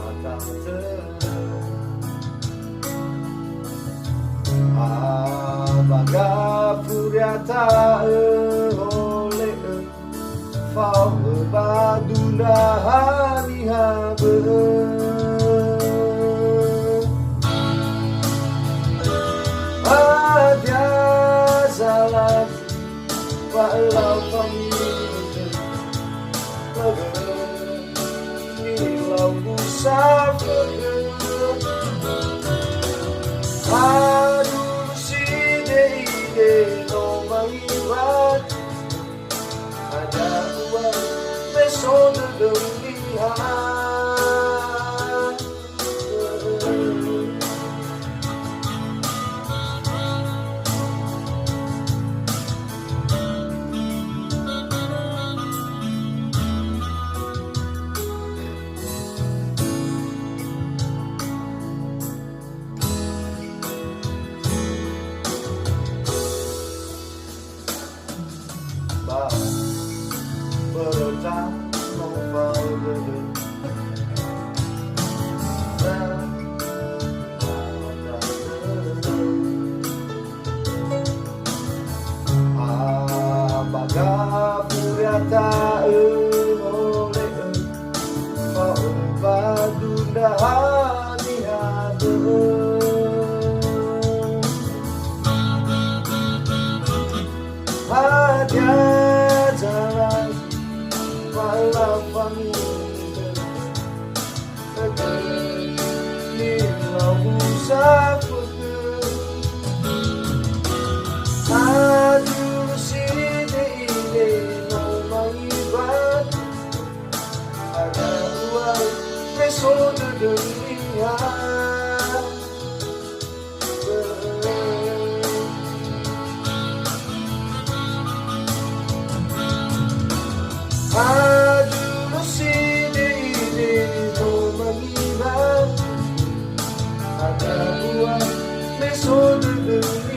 datang Abaga puriata oleh Fau baduna hani habe Ada salah walau pamit Nilau musafir Aduh si ide no mangibat Ada uang besok delihat Berita novel gedung Abaga puriata oleh Kau badunda hani habe Ada jalan walau pamit Nilau musafir Aduh si ide no mangibat Ada uang besok delihat Aduh si ide no mangibat Ada uang besok delihat